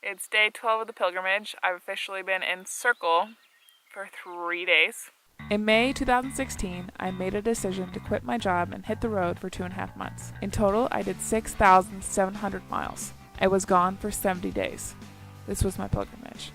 It's day 12 of the pilgrimage. I've officially been in Circle for 3 days. In May 2016, I made a decision to quit my job and hit the road for 2.5 months. In total, I did 6,700 miles. I was gone for 70 days. This was my pilgrimage.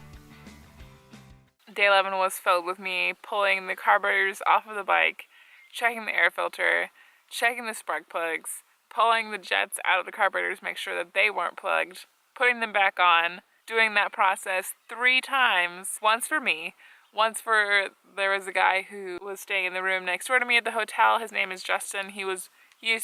Day 11 was filled with me pulling the carburetors off of the bike, checking the air filter, checking the spark plugs, pulling the jets out of the carburetors, make sure that they weren't plugged, putting them back on, doing that process 3 times, once for me, once there was a guy who was staying in the room next door to me at the hotel. His name is Justin. He used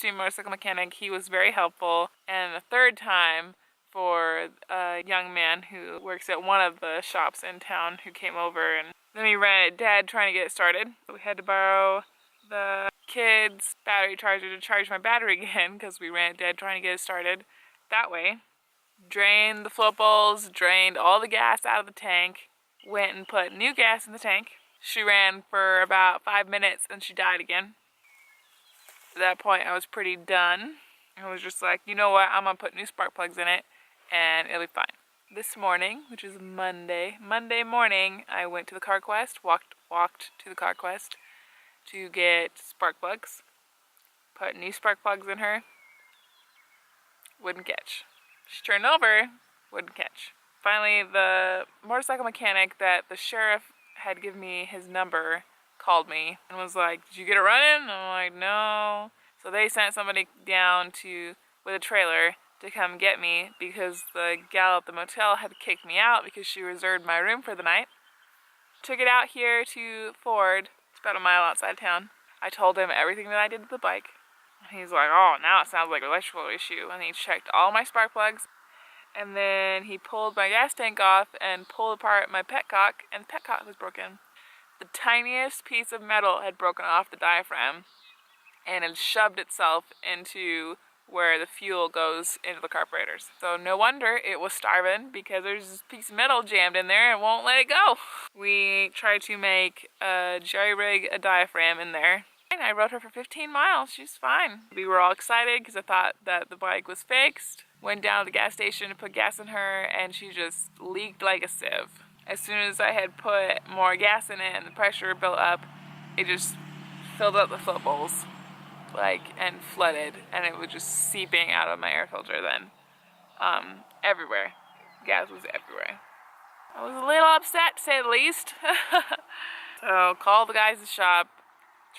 to be a motorcycle mechanic. He was very helpful. And the 3rd time for a young man who works at one of the shops in town who came over, and then we ran at Dad trying to get it started. We had to borrow the kids' battery charger to charge my battery again because we ran at Dad trying to get it started that way. Drained the float bowls, drained all the gas out of the tank, went and put new gas in the tank. She ran for about 5 minutes and she died again. At that point I was pretty done. I was just like, you know what, I'm gonna put new spark plugs in it and it'll be fine. This morning, which is Monday morning, I went to the CarQuest, walked to the CarQuest to get spark plugs, put new spark plugs in her, wouldn't catch. She turned over, wouldn't catch. Finally, the motorcycle mechanic that the sheriff had given me his number called me and was like, did you get it running? I'm like, no. So they sent somebody down with a trailer to come get me because the gal at the motel had kicked me out because she reserved my room for the night. Took it out here to Ford. It's about a mile outside town. I told him everything that I did with the bike. He's like, oh, now it sounds like an electrical issue. And he checked all my spark plugs. And then he pulled my gas tank off and pulled apart my petcock, and the petcock was broken. The tiniest piece of metal had broken off the diaphragm and had shoved itself into where the fuel goes into the carburetors. So no wonder it was starving, because there's this piece of metal jammed in there and won't let it go. We tried to make a jerry-rig a diaphragm in there. And I rode her for 15 miles. She's fine. We were all excited because I thought that the bike was fixed. Went down to the gas station to put gas in her and she just leaked like a sieve. As soon as I had put more gas in it and the pressure built up, it just filled up the float bowls. And flooded, and it was just seeping out of my air filter then. Everywhere. Gas was everywhere. I was a little upset, to say the least. So called the guys at the shop,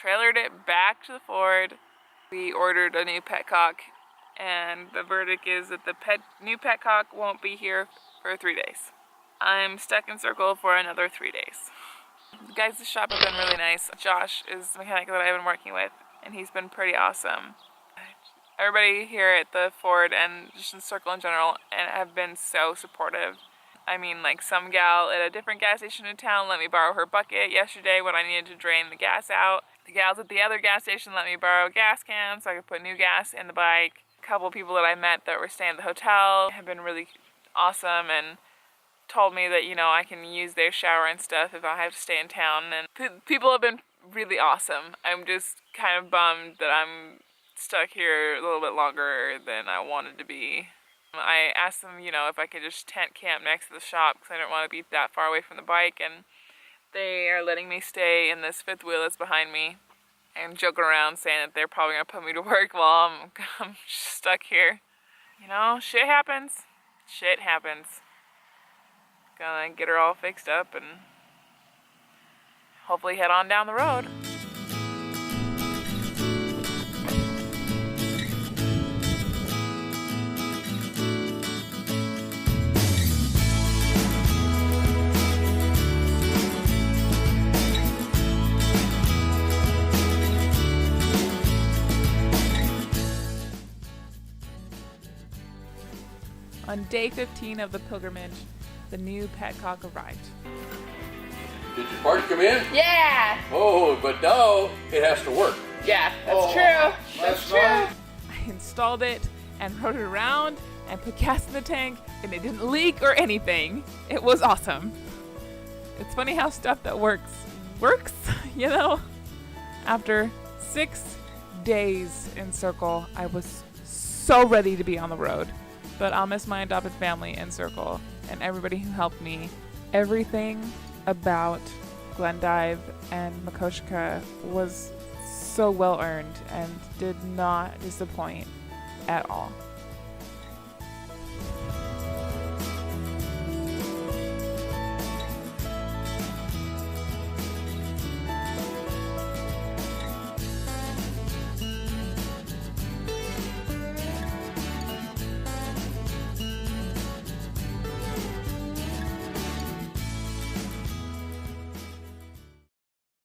trailered it back to the Ford. We ordered a new petcock, and the verdict is that the new petcock won't be here for 3 days. I'm stuck in Circle for another 3 days. The guys at the shop have been really nice. Josh is the mechanic that I've been working with, and he's been pretty awesome. Everybody here at the Ford and just in Circle in general and have been so supportive. I mean, some gal at a different gas station in town let me borrow her bucket yesterday when I needed to drain the gas out. The gals at the other gas station let me borrow a gas can so I could put new gas in the bike. A couple people that I met that were staying at the hotel have been really awesome and told me that, I can use their shower and stuff if I have to stay in town. And people have been really awesome. I'm just kind of bummed that I'm stuck here a little bit longer than I wanted to be. I asked them, if I could just tent camp next to the shop because I didn't want to be that far away from the bike, and they are letting me stay in this fifth wheel that's behind me and joking around saying that they're probably going to put me to work while I'm stuck here. Shit happens. Shit happens. Gonna get her all fixed up and hopefully head on down the road. On day 15 of the pilgrimage, the new petcock arrived. Did your part come in? Yeah! Oh, but now it has to work. Yeah, that's true. That's true. Right. I installed it and rode it around and put gas in the tank, and it didn't leak or anything. It was awesome. It's funny how stuff that works, After 6 days in Circle, I was so ready to be on the road. But I'll miss my adopted family in Circle and everybody who helped me. Everything about Glendive and Makoshka was so well earned and did not disappoint at all.